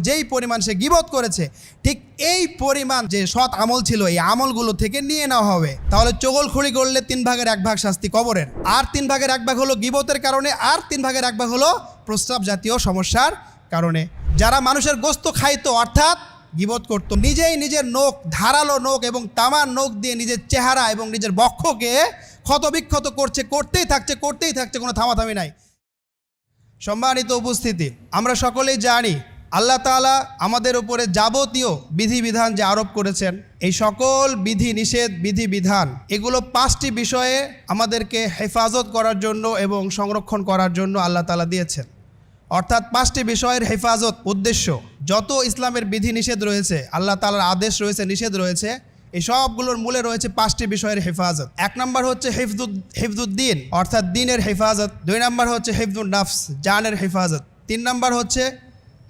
যেই পরিমাণ সে গীবত করেছে ঠিক এই পরিমাণ যে সৎ আমল ছিল এই আমলগুলো থেকে নিয়ে নেওয়া হবে। তাহলে চগলখড়ি করলে 3 ভাগের 1 ভাগ শাস্তি কবরের, আর 3 ভাগের 1 ভাগ হলো গীবতের কারণে, আর 3 ভাগের 1 ভাগ হলো প্রস্রাব জাতীয় সমস্যার কারণে। যারা মানুষের গোস্ত খাইতো অর্থাৎ গীবত করতো, নিজেই নিজের নখ, ধারালো নখ এবং তামার নখ দিয়ে নিজের চেহারা এবং নিজের বক্ষকে ক্ষতবিক্ষত করতেই থাকছে, কোনো থামাথামি নাই। সম্মানিত উপস্থিতি, আমরা সকলেই জানি আল্লাহ তাআলা আমাদের উপরে যাবতীয় বিধিবিধান যে আরোপ করেছেন, এই সকল বিধি নিষেধ, বিধিবিধান এগুলো 5টি বিষয়ে আমাদেরকে হেফাজত করার জন্য এবং সংরক্ষণ করার জন্য আল্লাহ তাআলা দিয়েছেন। অর্থাৎ 5টি বিষয়ের হেফাজত উদ্দেশ্য। যত ইসলামের বিধি নিষেধ রয়েছে, আল্লাহ তাআলার আদেশ রয়েছে, নিষেধ রয়েছে, এই সবগুলোর মূলে রয়েছে 5টি বিষয়ের হেফাজত। 1 নম্বর হচ্ছে হিফজুদ্দিন অর্থাৎ দিনের হেফাজত। 2 নম্বর হচ্ছে হিফজুন নাফস, জানের হেফাজত। 3 নম্বর হচ্ছে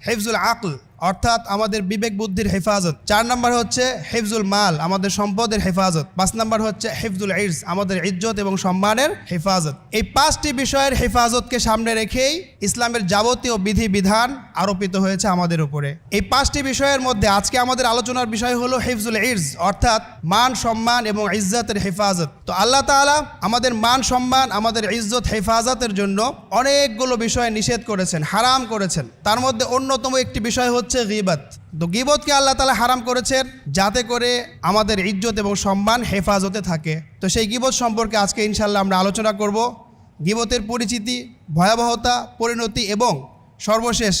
হিফজুল আকল অর্থাৎ আমাদের বিবেক বুদ্ধির হেফাজত। 4 নম্বর হচ্ছে হিফজুল মাল, আমাদের সম্পদের হেফাজত। 5 নম্বর হচ্ছে হিফজুল ইরজ, আমাদের ইজ্জত এবং সম্মানের হেফাজত। এই 5টি বিষয়ের হেফাজতকে সামনে রেখেই ইসলামের যাবতীয় বিধিবিধান আরোপিত হয়েছে আমাদের উপরে। এই 5টি বিষয়ের মধ্যে আজকে আমাদের আলোচনার বিষয় হলো হিফজুল ইরজ অর্থাৎ মান সম্মান এবং ইজ্জতের হেফাজত। তো আল্লাহ তাআলা আমাদের মান সম্মান, আমাদের ইজ্জত হেফাজতের জন্য অনেকগুলো বিষয় নিষেধ করেছেন, হারাম করেছেন। তার মধ্যে অন্যতম একটি বিষয় হচ্ছে গীবত। তো গীবতকে আল্লাহ তাআলা হারাম করেছেন যাতে করে আমাদের ইজ্জত এবং সম্মান হেফাজতে থাকে। তো সেই গীবত সম্পর্কে আজকে ইনশাআল্লাহ আমরা আলোচনা করব। গীবতের পরিচিতি, ভয়াবহতা, পরিণতি এবং সর্বশেষ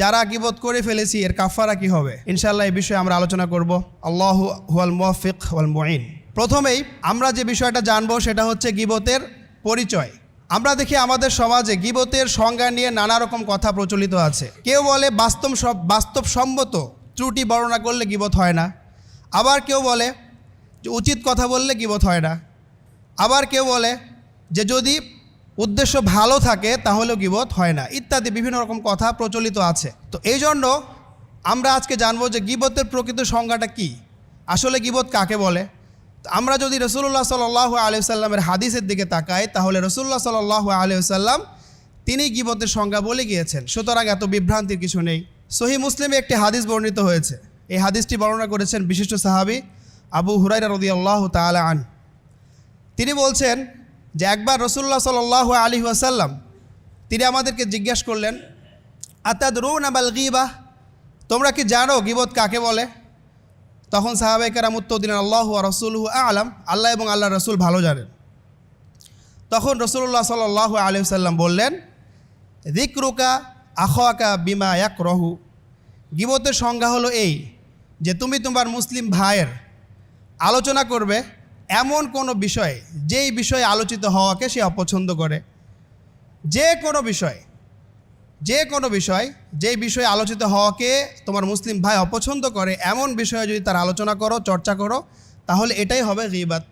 যারা গীবত করে ফেলেছি এর কাফারা কি হবে, ইনশাআল্লাহ এই বিষয়ে আমরা আলোচনা করব। আল্লাহু হুয়াল মুওয়াফিক ওয়াল মুঈন। প্রথমেই আমরা যে বিষয়টা জানবো সেটা হচ্ছে গীবতের পরিচয়। আমরা দেখি আমাদের সমাজে গীবতের সংজ্ঞা নিয়ে নানা রকম কথা প্রচলিত আছে। কেউ বলে বাস্তবসম্মত ত্রুটি বর্ণনা করলে গীবত হয় না, আবার কেউ বলে যে উচিত কথা বললে গীবত হয় না, আবার কেউ বলে যে যদি উদ্দেশ্য ভালো থাকে তাহলেও গীবত হয় না, ইত্যাদি বিভিন্ন রকম কথা প্রচলিত আছে। তো এই জন্য আমরা আজকে জানবো যে গীবতের প্রকৃত সংজ্ঞাটা কি, আসলে গীবত কাকে বলে। আমরা যদি রাসূলুল্লাহ সাল্লাল্লাহু আলাইহি ওয়াসাল্লামের হাদিসের দিকে তাকাই তাহলে রাসূলুল্লাহ সাল্লাল্লাহু আলাইহি ওয়াসাল্লাম তিনি গীবতের সংজ্ঞা বলে গিয়েছেন, সুতরাং এত বিভ্রান্তির কিছু নেই। সহিহ মুসলিমে একটি হাদিস বর্ণিত হয়েছে। এই হাদিসটি বর্ণনা করেছেন বিশিষ্ট সাহাবী আবু হুরায়রা রাদিয়াল্লাহু তাআলা আন। তিনি বলছেন যে একবার রাসূলুল্লাহ সাল্লাল্লাহু আলাইহি ওয়াসাল্লাম তিনি আমাদেরকে জিজ্ঞাসা করলেন, আতাদরুনা মাল গীবাহ, তোমরা কি জানো গীবত কাকে বলে? তখন সাহাবায়ে কেরাম উত্তর দিলেন, আল্লাহু ওয়া রাসূলুহু আ'লাম, আল্লাহ এবং আল্লাহর রাসূল ভালো জানেন। তখন রাসূলুল্লাহ সাল্লাল্লাহু আলাইহি ওয়াসাল্লাম বললেন, যিকরুকা আখাকা বিমা ইয়াকরাহু, গীবতের সংজ্ঞা হলো এই যে তুমি তোমার মুসলিম ভাইয়ের আলোচনা করবে এমন কোনো বিষয় যেই বিষয়ে আলোচিত হওয়াকে সে অপছন্দ করে। যে কোনো বিষয় যেই বিষয়ে আলোচিত হওয়াকে তোমার মুসলিম ভাই অপছন্দ করে এমন বিষয়ে যদি তার আলোচনা করো, চর্চা করো, তাহলে এটাই হবে গীবত।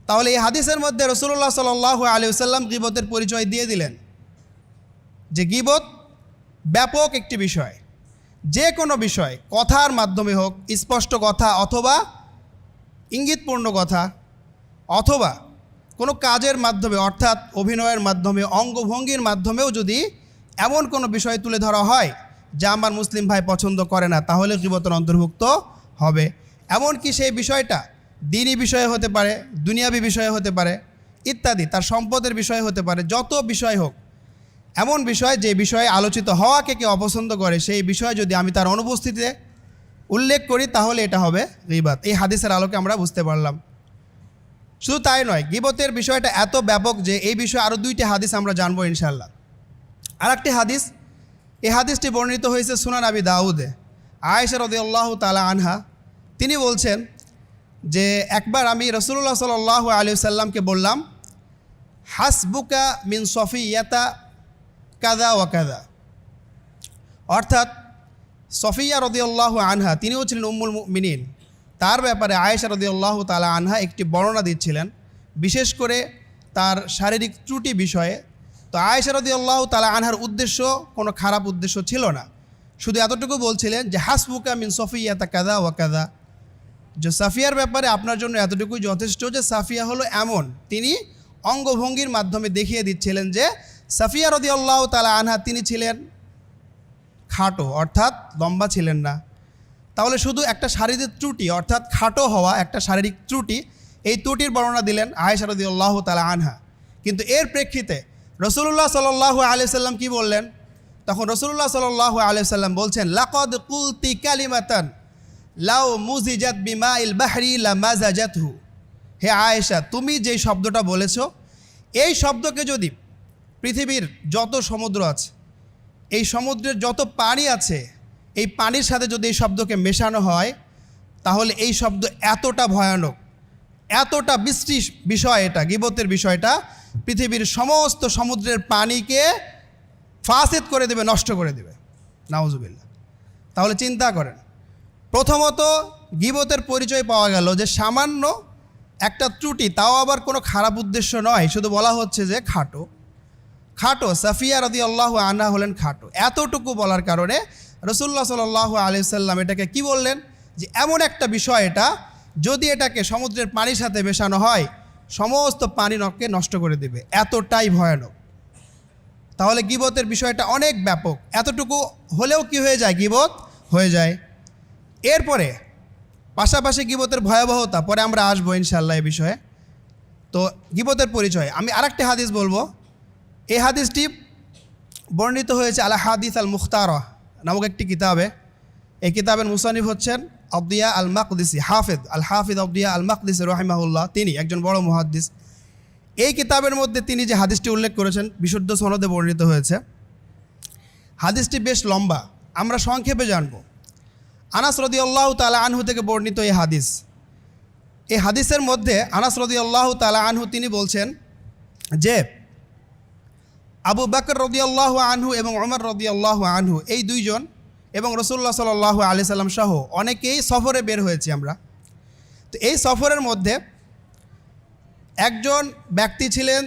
তাহলে এই হাদিসের মধ্যে রাসূলুল্লাহ সাল্লাল্লাহু আলাইহি ওয়াসাল্লাম গীবতের পরিচয় দিয়ে দিলেন যে গীবত ব্যাপক একটি বিষয়। যে কোনো বিষয়, কথার মাধ্যমে হোক, স্পষ্ট কথা অথবা ইঙ্গিতপূর্ণ কথা, অথবা কোনো কাজের মাধ্যমে অর্থাৎ অভিনয়ের মাধ্যমে, অঙ্গভঙ্গির মাধ্যমেও যদি এমন কোনো বিষয় তুলে ধরা হয় যা আমার মুসলিম ভাই পছন্দ করে না, তাহলে গীবতের অন্তর্ভুক্ত হবে। এমনকি সেই বিষয়টা দ্বীনি বিষয়ে হতে পারে, দুনিয়াবি বিষয়ে হতে পারে, ইত্যাদি, তার সম্পদের বিষয়ে হতে পারে, যত বিষয় হোক, এমন বিষয় যে বিষয়ে আলোচিত হওয়াকে কেউ অপছন্দ করে সেই বিষয়ে যদি আমি তার অনুপস্থিতিতে উল্লেখ করি তাহলে এটা হবে গীবত। এই হাদিসের আলোকে আমরা বুঝতে পারলাম। শুধু তাই নয়, গীবতের বিষয়টা এত ব্যাপক যে এই বিষয়ে আরও 2টি হাদিস আমরা জানবো ইনশাআল্লাহ। আর একটি হাদিস, এই হাদিসটি বর্ণিত হয়েছে সুনান আবি দাউদে। আয়েশা রাদিয়াল্লাহু তাআলা আনহা তিনি বলছেন যে একবার আমি রাসূলুল্লাহ সাল্লাল্লাহু আলাইহি ওয়াসাল্লামকে বললাম, হাসবুকা মিন সফিয়াতা কাযা ওয়া কাযা, অর্থাৎ সফিয়া রাদিয়াল্লাহু আনহা তিনিও ছিলেন উম্মুল মুমিনিন, তার ব্যাপারে আয়েশা রাদিয়াল্লাহু তাআলা আনহা একটি বর্ণনা দিচ্ছিলেন, বিশেষ করে তার শারীরিক ত্রুটি বিষয়ে। তো আয়েশা রাদিয়াল্লাহু তাআলা আনহার উদ্দেশ্য কোনো খারাপ উদ্দেশ্য ছিল না, শুধু এতটুকু বলছিলেন যে হাসবুকা মিন সফিয়াতা কাযা ওয়া কাযা, যে সাফিয়ার ব্যাপারে আপনার জন্য এতটুকুই যথেষ্ট যে সাফিয়া হলো এমন। তিনি অঙ্গভঙ্গির মাধ্যমে দেখিয়ে দিচ্ছিলেন যে সাফিয়া রাদিয়াল্লাহু তাআলা আনহা তিনি ছিলেন খাটো অর্থাৎ লম্বা ছিলেন না। তাহলে শুধু একটা শারীরিক ত্রুটি অর্থাৎ খাটো হওয়া একটা শারীরিক ত্রুটি, এই ত্রুটির বর্ণনা দিলেন আয়েশা রাদিয়াল্লাহু তাআলা আনহা। কিন্তু এর প্রেক্ষিতে রাসূলুল্লাহ সাল্লাল্লাহু আলাইহি সাল্লাম কি বললেন? তখন রাসূলুল্লাহ সাল্লাল্লাহু আলাইহি সাল্লাম বলছেন, লাকাদ কুলতি কালিমাতান লাউ মুজিজাত বিমাইল বাহরি লামাজাজাতহু। হে আয়েশা, তুমি যেই শব্দটা বলেছ, এই শব্দকে যদি পৃথিবীর যত সমুদ্র আছে, এই সমুদ্রের যত পানি আছে, এই পানির সাথে যদি এই শব্দকে মেশানো হয়, তাহলে এই শব্দ এতটা ভয়ানক, এতটা বিশ্রী বিষয়, এটা গীবতের বিষয়টা পৃথিবীর সমস্ত সমুদ্রের পানিকে ফাসিদ করে দেবে, নষ্ট করে দেবে। নাউজুবিল্লাহ। তাহলে চিন্তা করেন, প্রথমত গীবতের পরিচয় পাওয়া গেল যে সামান্য একটা ত্রুটি, তাও আবার কোনো খারাপ উদ্দেশ্য নয়, শুধু বলা হচ্ছে যে খাটো। সাফিয়া রাদিয়াল্লাহু আনহা হলেন খাটো। এতটুকু বলার কারণে রাসূলুল্লাহ সাল্লাল্লাহু আলাইহি সাল্লাম এটাকে কি বললেন, যে এমন একটা বিষয় এটা, যদি এটাকে সমুদ্রের পানির সাথে মেশানো হয়, সমস্ত পানি নষ্ট করে দেবে, এতটাই ভয়ানক। তাহলে গীবতের বিষয়টা অনেক ব্যাপক, এতটুকু হলেও কি হয়ে যায়, গীবত হয়ে যায়। এরপরে পাশাপাশি গীবতের ভয়াবহতা পরে আমরা আসবো ইনশাআল্লাহ এই বিষয়ে। তো গীবতের পরিচয় আমি আরেকটি হাদিস বলবো। এই হাদিসটি বর্ণিত হয়েছে আল হাদিস আল মুখতারা নামক একটি কিতাবে। এই কিতাবের মুসানিফ হচ্ছেন আবদিয়া আল মাকদিসি, হাফিজ আবদিয়া আল মাকদিসি রাহিমাহুল্লাহ। তিনি একজন বড় মুহাদ্দিস। এই কিতাবের মধ্যে তিনি যে হাদিসটি উল্লেখ করেছেন বিশুদ্ধ সনদে বর্ণিত হয়েছে। হাদিসটি বেশ লম্বা, আমরা সংক্ষেপে জানব। আনাস রাদিয়াল্লাহু তাআলা আনহু থেকে বর্ণিত এই হাদিস। এই হাদিসের মধ্যে আনাস রাদিয়াল্লাহু তাআলা আনহু তিনি বলছেন যে আবু বকর রাদিয়াল্লাহু আনহু এবং ওমর রাদিয়াল্লাহু আনহু, এই দুইজন এবং রাসূলুল্লাহ সাল্লাল্লাহু আলাইহি সাল্লাম সহ অনেকেই সফরে বের হয়েছি আমরা। তো এই সফরের মধ্যে একজন ব্যক্তি ছিলেন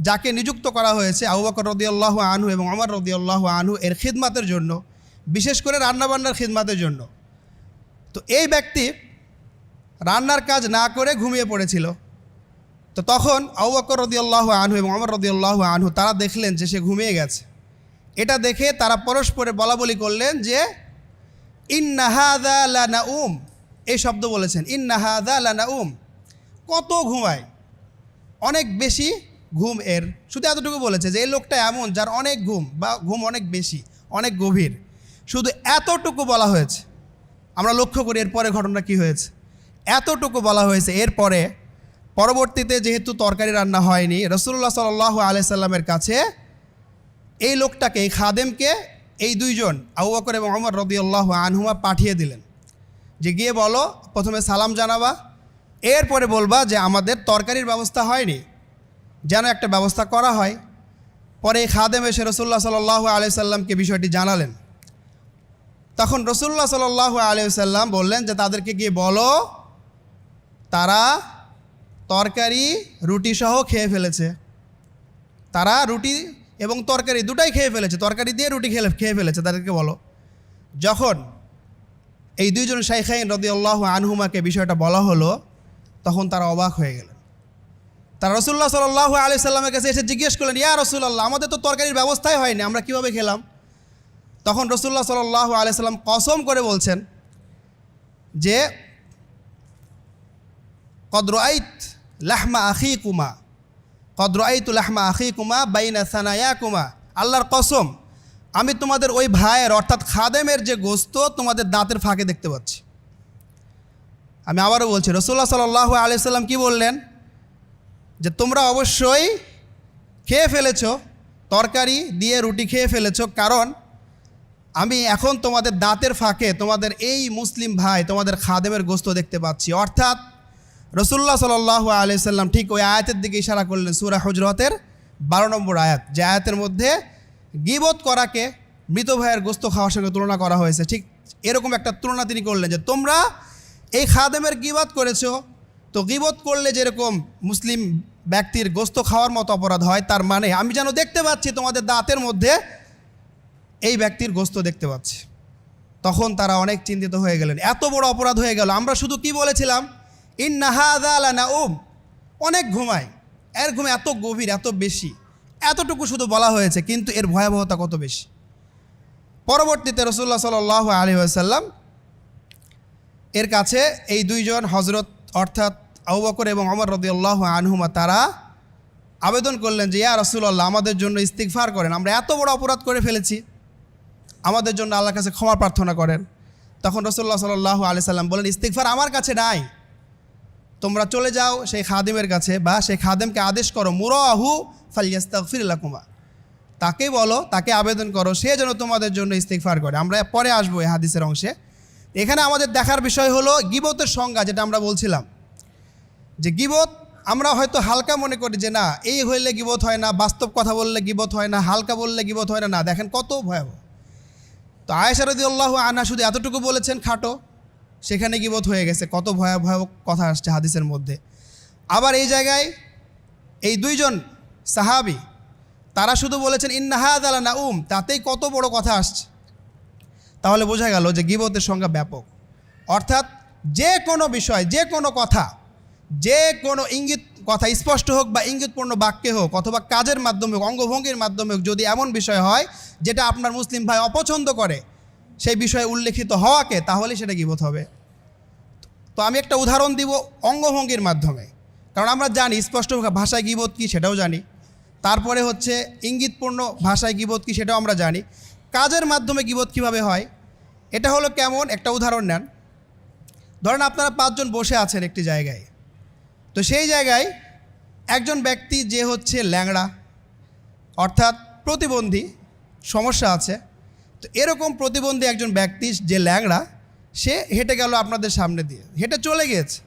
যাকে নিযুক্ত করা হয়েছে আবু বকর রাদিয়াল্লাহু আনহু এবং ওমর রাদিয়াল্লাহু আনহু এর খিদমতের জন্য, বিশেষ করে রান্নাবান্নার খিদমতের জন্য। তো এই ব্যক্তি রান্নার কাজ না করে ঘুমিয়ে পড়েছিল। তো তখন আবু বকর রাদিয়াল্লাহু আনহু এবং ওমর রাদিয়াল্লাহু আনহু তারা দেখলেন যে সে ঘুমিয়ে গেছে। এটা দেখে তারা পরস্পরে বলাবলি করলেন যে ইন্না হাযা লানাউম, এই শব্দ বলেছেন, ইন্না হাযা লানাউম, কত ঘুমায়, অনেক বেশি ঘুম এর। শুধু এতটুকু বলেছে যে এই লোকটা এমন যার অনেক ঘুম বা ঘুম অনেক বেশি, অনেক গভীর, শুধু এতটুকু বলা হয়েছে। আমরা লক্ষ্য করি এরপরে ঘটনা কি হয়েছে। এতটুকু বলা হয়েছে, এরপরে পরবর্তীতে যেহেতু তরকারি রান্না হয়নি, রাসূলুল্লাহ সাল্লাল্লাহু আলাইহি সাল্লামের কাছে এই লোকটাকে, এই খাদেমকে এই দুইজন আবু বকর এবং ওমর রাদিয়াল্লাহু আনহুমা পাঠিয়ে দিলেন যে গিয়ে বলো, প্রথমে সালাম জানাবা, এরপরে বলবা যে আমাদের তরকারির ব্যবস্থা হয়নি, যেন একটা ব্যবস্থা করা হয়। পরে এই খাদেম এসে রাসূলুল্লাহ সাল্লাল্লাহু আলাইহি সাল্লামকে বিষয়টি জানালেন। তখন রাসূলুল্লাহ সাল্লাল্লাহু আলাইহি সাল্লাম বললেন যে তাদেরকে গিয়ে বলো তারা তরকারি রুটি সহ খেয়ে ফেলেছে, তারা রুটি এবং তরকারি দুটাই খেয়ে ফেলেছে, তরকারি দিয়ে রুটি খেয়ে ফেলেছে, তাদেরকে বলো। যখন এই দুইজন শাইখাইন রাদিয়াল্লাহু আনহুমাকে বিষয়টা বলা হলো, তখন তারা অবাক হয়ে গেলেন। তারা রাসূলুল্লাহ সাল্লাল্লাহু আলাইহি সাল্লামের কাছে এসে জিজ্ঞেস করলেন, ইয়া রাসূলুল্লাহ, আমাদের তো তরকারির ব্যবস্থাই হয়নি, আমরা কীভাবে খেলাম? তখন রাসূলুল্লাহ সাল্লাল্লাহু আলাইহি সাল্লাম কসম করে বলছেন যে কদ রাআইতু লাহমা আখিকুমা বাইনা সানায়াকুমা, আল্লাহর কসম, আমি তোমাদের ওই ভাইয়ের অর্থাৎ খাদেমের যে গোস্ত তোমাদের দাঁতের ফাঁকে দেখতে পাচ্ছি। আমি আবারও বলছি, রাসূলুল্লাহ সাল্লাল্লাহু আলাইহি সাল্লাম কি বললেন যে তোমরা অবশ্যই খেয়ে ফেলেছো, তরকারি দিয়ে রুটি খেয়ে ফেলেছো, কারণ আমি এখন তোমাদের দাঁতের ফাঁকে তোমাদের এই মুসলিম ভাই তোমাদের খাদেমের গোস্ত দেখতে পাচ্ছি। অর্থাৎ রাসূলুল্লাহ সাল্লাল্লাহু আলাইহি সাল্লাম ঠিক ওই আয়াতের দিকে ইশারা করলেন, সূরা হুজরাতের 12 নম্বর আয়াত, যে আয়াতের মধ্যে গীবত করাকে মৃত ভাইয়ের গোস্ত খাওয়ার সঙ্গে তুলনা করা হয়েছে। ঠিক এরকম একটা তুলনা তিনি করলেন যে তোমরা এই খাদেমের গীবত করেছো, তো গীবত করলে যেরকম মুসলিম ব্যক্তির গোস্ত খাওয়ার মতো অপরাধ হয়, তার মানে আমি যেন দেখতে পাচ্ছি তোমাদের দাঁতের মধ্যে এই ব্যক্তির গোস্ত দেখতে পাচ্ছি। তখন তারা অনেক চিন্তিত হয়ে গেলেন, এত বড় অপরাধ হয়ে গেল। আমরা শুধু কি বলেছিলাম, ইন্না হাযা লানাউম, অনেক ঘুমায়, এর ঘুম এত গভীর, এত বেশি, এতটুকু শুধু বলা হয়েছে, কিন্তু এর ভয়াবহতা কত বেশি। পরবর্তীতে রাসূলুল্লাহ সাল্লাল্লাহু আলাইহি ওয়াসাল্লাম এর কাছে এই দুইজন হজরত অর্থাৎ আবু বকর এবং ওমর রাদিয়াল্লাহু আনহুমা তারা আবেদন করলেন যে ইয়া রাসূলুল্লাহ আমাদের জন্য ইস্তিগফার করেন, আমরা এত বড় অপরাধ করে ফেলেছি, আমাদের জন্য আল্লাহর কাছে ক্ষমা প্রার্থনা করেন। তখন রাসূলুল্লাহ সাল্লাল্লাহু আলাইহি সাল্লাম বলেন ইস্তিগফার আমার কাছে নাই, তোমরা চলে যাও সেই খাদিমের কাছে বা সেই খাদেমকে আদেশ করো মুরাহু ফালইস্তাগফির লাকুমা, তাকে বলো, তাকে আবেদন করো সে যেন তোমাদের জন্য ইস্তিগফার করে। আমরা পরে আসবো এই হাদিসের অংশে। এখানে আমাদের দেখার বিষয় হলো গীবতের সংজ্ঞা, যেটা আমরা বলছিলাম যে গীবত আমরা হয়তো হালকা মনে করি যে না এই হইলে গীবত হয় না, বাস্তব কথা বললে গীবত হয় না, হালকা বললে গীবত হয় না। না, দেখেন কত ভয়াবহ। তো আয়েশা রাদিয়াল্লাহু আনহা শুধু এতটুকু বলেছেন খাটো, সেখানে গীবত হয়ে গেছে, কত ভয়াবহ কথা আসছে হাদিসের মধ্যে। আবার এই জায়গায় এই দুইজন সাহাবী তারা শুধু বলেছেন ইন্না হাযা লানাউম, তাতেই কত বড় কথা আসছে। তাহলে বোঝা গেল যে গীবতের সংজ্ঞা ব্যাপক, অর্থাৎ যে কোনো বিষয়, যে কোনো কথা, যে কোনো ইঙ্গিত কথা স্পষ্ট হোক বা ইঙ্গিতপূর্ণ বাক্যে হোক অথবা কাজের মাধ্যমে হোক, অঙ্গভঙ্গির মাধ্যমে হোক, যদি এমন বিষয় হয় যেটা আপনার মুসলিম ভাই অপছন্দ করে সেই বিষয়ে উল্লেখিত হওয়াকে, তাহলে সেটা গীবত হবে। তো আমি একটা উদাহরণ দিব অঙ্গভঙ্গির মাধ্যমে, কারণ আমরা জানি স্পষ্ট ভাষায় গীবত কী সেটাও জানি, তারপরে হচ্ছে ইঙ্গিতপূর্ণ ভাষায় গীবত কী সেটাও আমরা জানি, কাজের মাধ্যমে গীবত কীভাবে হয় এটা হলো কেমন। একটা উদাহরণ নেন, ধরেন আপনারা 5 জন বসে আছেন একটি জায়গায়, তো সেই জায়গায় একজন ব্যক্তি যে হচ্ছে ল্যাংড়া অর্থাৎ প্রতিবন্ধী, সমস্যা আছে, তো এরকম প্রতিবন্ধী একজন ব্যক্তি যে ল্যাংড়া সে হেঁটে গেল আপনাদের সামনে দিয়ে, হেঁটে চলে গিয়েছে।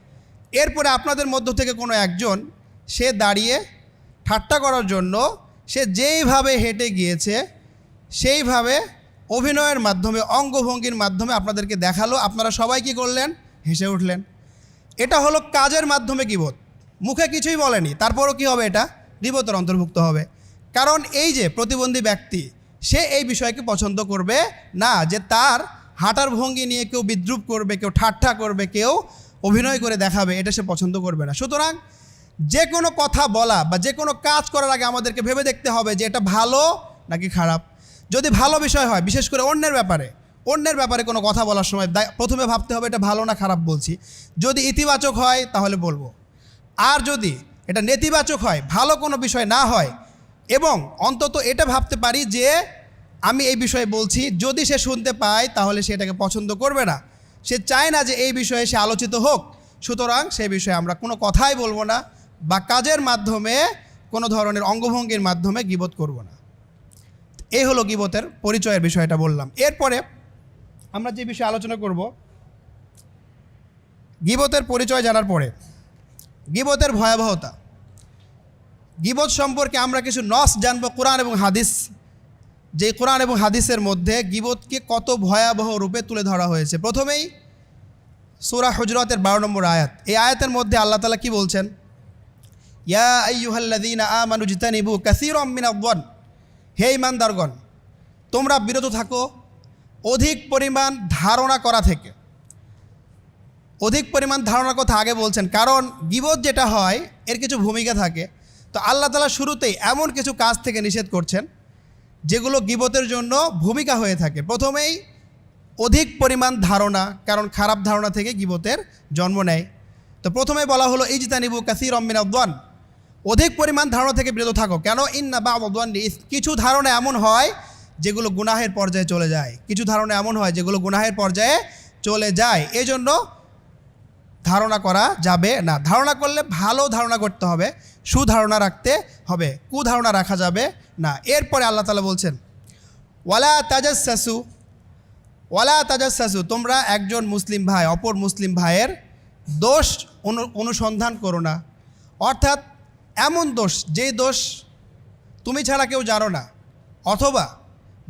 এরপরে আপনাদের মধ্য থেকে কোনো একজন সে দাঁড়িয়ে ঠাট্টা করার জন্য সে যেইভাবে হেঁটে গিয়েছে সেইভাবে অভিনয়ের মাধ্যমে, অঙ্গভঙ্গির মাধ্যমে আপনাদেরকে দেখালো, আপনারা সবাই কী করলেন? হেসে উঠলেন। এটা হলো কাজের মাধ্যমে গীবত, মুখে কিছুই বলেনি, তারপরও কি হবে? এটা গীবতের অন্তর্ভুক্ত হবে। কারণ এই যে প্রতিবন্ধী ব্যক্তি সে এই বিষয়কে পছন্দ করবে না যে তার হাঁটার ভঙ্গি নিয়ে কেউ বিদ্রূপ করবে, কেউ ঠাট্টা করবে, কেউ অভিনয় করে দেখাবে, এটা সে পছন্দ করবে না। সুতরাং যে কোনো কথা বলা বা যে কোনো কাজ করার আগে আমাদেরকে ভেবে দেখতে হবে যে এটা ভালো নাকি খারাপ। যদি ভালো বিষয় হয়, বিশেষ করে অন্যের ব্যাপারে কোনো কথা বলার সময় প্রথমে ভাবতে হবে এটা ভালো না খারাপ বলছি। যদি ইতিবাচক হয় তাহলে বলবো, আর যদি এটা নেতিবাচক হয়, ভালো কোনো বিষয় না হয়, এবং অন্তত এটা ভাবতে পারি যে আমি এই বিষয়ে বলছি, যদি সে শুনতে পায় তাহলে সে এটাকে পছন্দ করবে না, সে চায় না যে এই বিষয়ে সে আলোচিত হোক, সুতরাং সেই বিষয়ে আমরা কোনো কথাই বলবো না বা কাজের মাধ্যমে কোনো ধরনের অঙ্গভঙ্গির মাধ্যমে গীবত করব না। এই হলো গীবতের পরিচয়ের বিষয়টা বললাম। এরপরে আমরা যে বিষয়ে আলোচনা করব, গীবতের পরিচয় জানার পরে গীবতের ভয়াবহতা, গীবত সম্পর্কে আমরা কিছু নস জানবো কোরআন এবং হাদিস, যে কোরআন এবং হাদিসের মধ্যে গীবতকে কত ভয়াবহ রূপে তুলে ধরা হয়েছে। প্রথমেই সূরা হুজরাতের 12 নম্বর আয়াত, এই আয়াতের মধ্যে আল্লাহ তাআলা কি বলছেন? ইয়া আইয়ুহাল্লাযীনা আমানু ইজতানিবু কাসীরাম মিনায-যন্ন, হে ঈমানদারগণ তোমরা বিরত থাকো অধিক পরিমাণ ধারণা করা থেকে। অধিক পরিমাণ ধারণার কথা আগে বলছেন, কারণ গীবত যেটা হয় এর কিছু ভূমিকা থাকে। তো আল্লাহ তাআলা শুরুতেই এমন কিছু কাজ থেকে নিষেধ করছেন যেগুলো গীবতের জন্য ভূমিকা হয়ে থাকে। প্রথমেই অধিক পরিমাণ ধারণা, কারণ খারাপ ধারণা থেকে গীবতের জন্ম নেয়। তো প্রথমে বলা হলো ইজতানিবু কাসীরাম মিনায-যন্ন, অধিক পরিমাণ ধারণা থেকে বিরত থাকো। কেন? ইন্না বা'দ-যন্নি, কিছু ধারণা এমন হয় যেগুলো গুনাহের পর্যায়ে চলে যায়, কিছু ধারণা এমন হয় যেগুলো গুনাহের পর্যায়ে চলে যায়, এজন্য ধারণা করা যাবে না। ধারণা করলে ভালো ধারণা করতে হবে, সুধারণা রাখতে হবে, কুধারণা রাখা যাবে না। এরপরে আল্লাহ তাআলা বলছেন ওয়ালা তাজাসসাসু, তোমরা একজন মুসলিম ভাই অপর মুসলিম ভাইয়ের দোষ অনুসন্ধান করো না। অর্থাৎ এমন দোষ, যেই দোষ তুমি ছাড়া কেউ জানো না, অথবা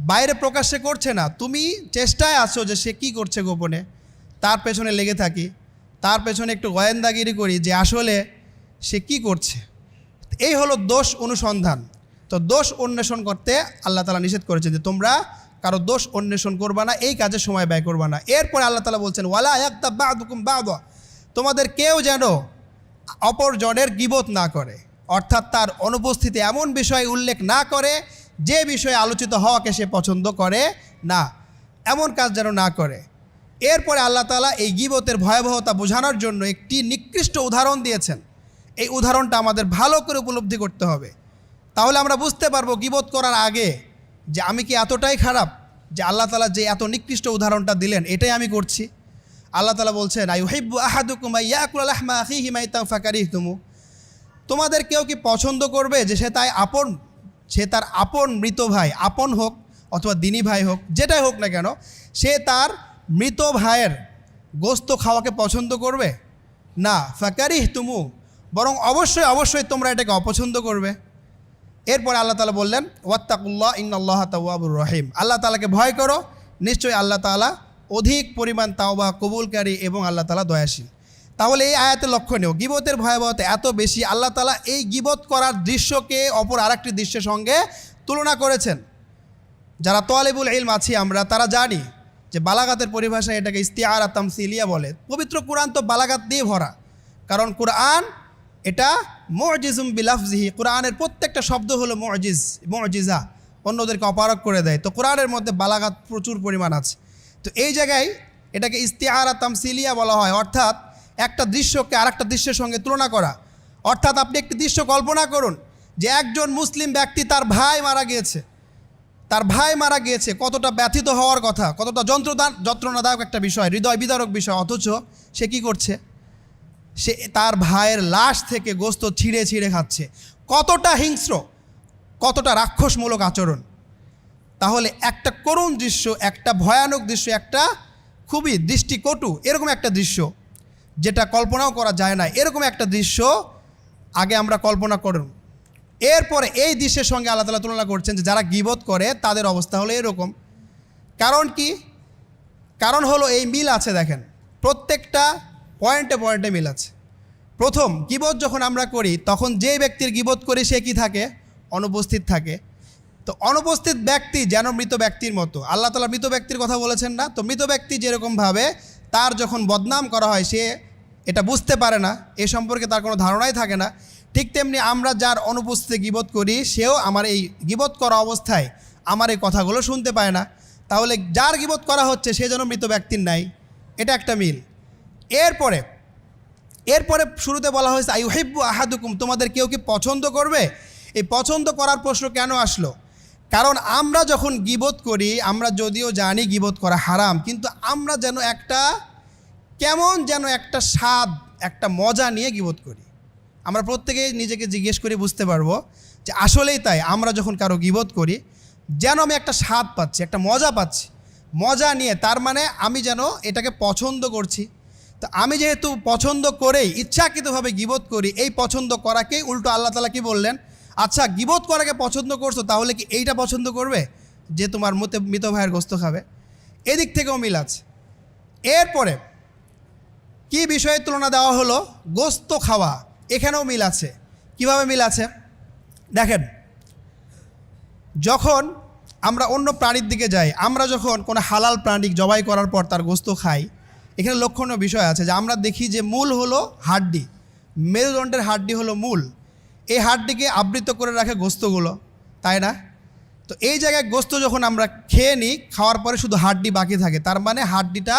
বাইরে প্রকাশ্যে করছে না, তুমি চেষ্টায় আছো যে সে কি করছে গোপনে, তার পেছনে লেগে থাকি, তার পেছনে একটু গোয়েন্দাগিরি করি যে আসলে সে কি করছে। এই হলো দোষ অনুসন্ধান। তো দোষ অন্বেষণ করতে আল্লাহ তাআলা নিষেধ করেছে যে তোমরা কারো দোষ অন্বেষণ করবা না, এই কাজে সময় ব্যয় করবা না। এরপরে আল্লাহ তাআলা বলছেন ওয়ালা ইয়াগতাব বা'দুকুম বা'দা, তোমাদের কেউ যেন অপরজনের গীবত না করে, অর্থাৎ তার অনুপস্থিতি এমন বিষয় উল্লেখ না করে যে বিষয়ে আলোচিত হওয়াকে সে পছন্দ করে না। এমন কাজ যেন না করে। এরপরে আল্লাহ তাআলা এই গীবতের ভয়াবহতা বোঝানোর জন্য একটি নিকৃষ্ট উদাহরণ দিয়েছেন। এই উদাহরণটা আমাদের ভালো করে উপলব্ধি করতে হবে, তাহলে আমরা বুঝতে পারবো গীবত করার আগে যে আমি কি এতটাই খারাপ যে আল্লাহ তাআলা যে এত নিকৃষ্ট উদাহরণটা দিলেন এটাই আমি করছি। আল্লাহ তাআলা বলছেন, আইয়ুহিব্বু আহাদুকুম আইয়াকুলা লাহমা আখিহি মাইতান ফাকারিহতুমু, তোমাদের কেউ কি পছন্দ করবে যে সে তার আপন মৃত ভাই, আপন হোক অথবা দিনী ভাই হোক, যেটাই হোক না কেন, সে তার মৃত ভাইয়ের গোস্ত খাওয়াকে পছন্দ করবে না। ফাকারিহতুমু, বরং অবশ্যই অবশ্যই তোমরা এটাকে অপছন্দ করবে। এরপরে আল্লাহ তাআলা বললেন, ওয়াত্তাকুল্লাহ ইন্নাল্লাহা তাওয়াবুর রহিম, আল্লাহ তাআলাকে ভয় করো, নিশ্চয়ই আল্লাহ তাআলা অধিক পরিমাণ তাওবা কবুলকারী এবং আল্লাহ তাআলা দয়াশীল। তাহলে এই আয়াতে লক্ষণীয় গীবতের ভয়াবহতা এত বেশি, আল্লাহ তাআলা এই গীবত করার দৃশ্যকে অপর আরেকটি দৃশ্যের সঙ্গে তুলনা করেছেন। যারা তালিবুল ইলম আছি আমরা, তারা জানি যে বালাগাতের পরিভাষায় এটাকে ইস্তিআরা তামসিলিয়া বলে। পবিত্র কোরআন তো বালাগাত দিয়ে ভরা, কারণ কোরআন এটা মুজিজুম বিলাফজিহি, কোরআনের প্রত্যেকটা শব্দ হলো মুজিজা, অন্যদেরকে অপারক করে দেয়। তো কোরআনের মধ্যে বালাগাত প্রচুর পরিমাণ আছে। তো এই জায়গায় এটাকে ইস্তিআরা তামসিলিয়া বলা হয়, অর্থাৎ একটা দৃশ্যকে আরেকটা দৃশ্যের সঙ্গে তুলনা করা। অর্থাৎ আপনি একটি দৃশ্য কল্পনা করুন যে একজন মুসলিম ব্যক্তি তার ভাই মারা গিয়েছে, কতটা ব্যথিত হওয়ার কথা, কতটা যন্ত্রণাদায়ক একটা বিষয়, হৃদয় বিদারক বিষয়, অথচ সে কী করছে, সে তার ভাইয়ের লাশ থেকে গোস্ত ছিঁড়ে ছিঁড়ে খাচ্ছে। কতটা হিংস্র, কতটা রাক্ষসমূলক আচরণ। তাহলে একটা করুণ দৃশ্য, একটা ভয়ানক দৃশ্য, একটা খুবই দৃষ্টিকটু এরকম একটা দৃশ্য, যেটা কল্পনাও করা যায় না, এরকম একটা দৃশ্য আগে আমরা কল্পনা করুন। এরপরে এই দৃশ্যের সঙ্গে আল্লাহ তাআলা তুলনা করছেন যে যারা গীবত করে তাদের অবস্থা হলো এরকম। কারণ কি? কারণ হলো এই মিল আছে, দেখেন প্রত্যেকটা পয়েন্টে পয়েন্টে মিল আছে। প্রথম, গীবত যখন আমরা করি তখন যে ব্যক্তির গীবত করি সে কি থাকে? অনুপস্থিত থাকে। তো অনুপস্থিত ব্যক্তি যেন মৃত ব্যক্তির মতো, আল্লাহ তাআলা মৃত ব্যক্তির কথা বলেছেন না? তো মৃত ব্যক্তি যেরকমভাবে তার যখন বদনাম করা হয় সে এটা বুঝতে পারে না, এ সম্পর্কে তার কোনো ধারণাই থাকে না, ঠিক তেমনি আমরা যার অনুপস্থিতি গীবত করি সেও আমার এই গীবত করা অবস্থায় আমার এই কথাগুলো শুনতে পায় না। তাহলে যার গীবত করা হচ্ছে সে যেন মৃত ব্যক্তির নাই, এটা একটা মিল। এরপরে শুরুতে বলা হয়েছে আইয়ুহিব্বু আহাদুকুম, তোমাদের কেউ কি পছন্দ করবে? এই পছন্দ করার প্রশ্ন কেন আসলো? কারণ আমরা যখন গীবত করি, আমরা যদিও জানি গীবত করা হারাম, কিন্তু আমরা যেন একটা স্বাদ, একটা মজা নিয়ে গীবত করি। আমরা প্রত্যেকেই নিজেকে জিজ্ঞেস করে বুঝতে পারবো যে আসলেই তাই। আমরা যখন কারো গীবত করি যেন আমি একটা স্বাদ পাচ্ছি, একটা মজা পাচ্ছি, মজা নিয়ে, তার মানে আমি যেন এটাকে পছন্দ করছি। তো আমি যেহেতু পছন্দ করেই ইচ্ছাকৃতভাবে গীবত করি, এই পছন্দ করাকেই উল্টো আল্লাহ তাআলা কি বললেন, আচ্ছা গীবত করাকে পছন্দ করছো, তাহলে কি এইটা পছন্দ করবে যে তোমার মৃত ভাইয়ের গোস্ত খাবে? এদিক থেকেও মিল আছে। এরপরে কি বিষয়ে তুলনা দেওয়া হলো? গোস্ত খাওয়া, এখানেও মিল আছে। কিভাবে মিল আছে দেখেন, যখন আমরা অন্য প্রাণীর দিকে যাই, আমরা যখন কোনো হালাল প্রাণী জবাই করার পর তার গোস্ত খাই, এখানে লক্ষণীয় বিষয় আছে যে আমরা দেখি যে মূল হলো হাড্ডি, মেরুদণ্ডের হাড্ডি হলো মূল, এই হাড্ডিকে আবৃত করে রাখে গোস্তগুলো, তাই না? তো এই জায়গায় গোস্ত যখন আমরা খেয়ে নিই, খাওয়ার পরে শুধু হাড্ডি বাকি থাকে, তার মানে হাড্ডিটা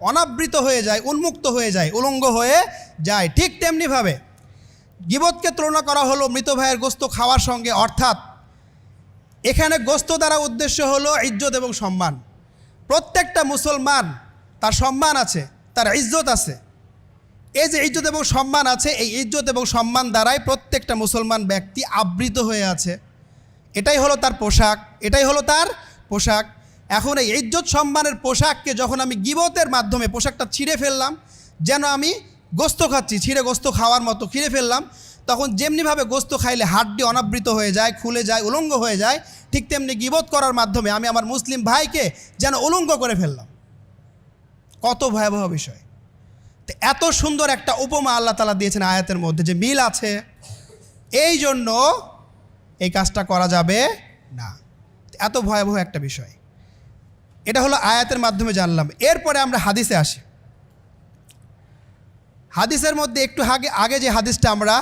অনাবৃত হয়ে যায়, উন্মুক্ত হয়ে যায়, উলঙ্গ হয়ে যায়। ঠিক তেমনিভাবে গীবতকে তুলনা করা হলো মৃত ভাইয়ের গোস্ত খাওয়ার সঙ্গে, অর্থাৎ এখানে গোস্ত দ্বারা উদ্দেশ্য হলো ইজ্জত এবং সম্মান। প্রত্যেকটা মুসলমান তার সম্মান আছে, তার ইজ্জত আছে। এই যে ইজ্জত এবং সম্মান আছে, এই ইজ্জত এবং সম্মান দ্বারাই প্রত্যেকটা মুসলমান ব্যক্তি আবৃত হয়ে আছে। এটাই হলো তার পোশাক। এখন এই ইজ্জত সম্মানের পোশাককে যখন আমি গীবতের মাধ্যমে পোশাকটা ছিঁড়ে ফেললাম, যেন আমি গোস্ত খাচ্ছি, ছিঁড়ে গোস্ত খাওয়ার মতো ছিঁড়ে ফেললাম, তখন যেমনিভাবে গোস্ত খাইলে হাড্ডি অনাবৃত হয়ে যায়, খুলে যায়, উলঙ্গ হয়ে যায়, ঠিক তেমনি গীবত করার মাধ্যমে আমি আমার মুসলিম ভাইকে যেন উলঙ্গ করে ফেললাম। কত ভয়াবহ বিষয়! তো এত সুন্দর একটা উপমা আল্লাহ তাআলা দিয়েছেন আয়াতের মধ্যে, যে মিল আছে, এই জন্য এই কাজটা করা যাবে না। এত ভয়াবহ একটা বিষয়, এটা হলো আয়াতের মাধ্যমে জানলাম। এরপরে আমরা হাদিসে আসি। হাদিসের মধ্যে একটু আগে যে হাদিসটা আমরা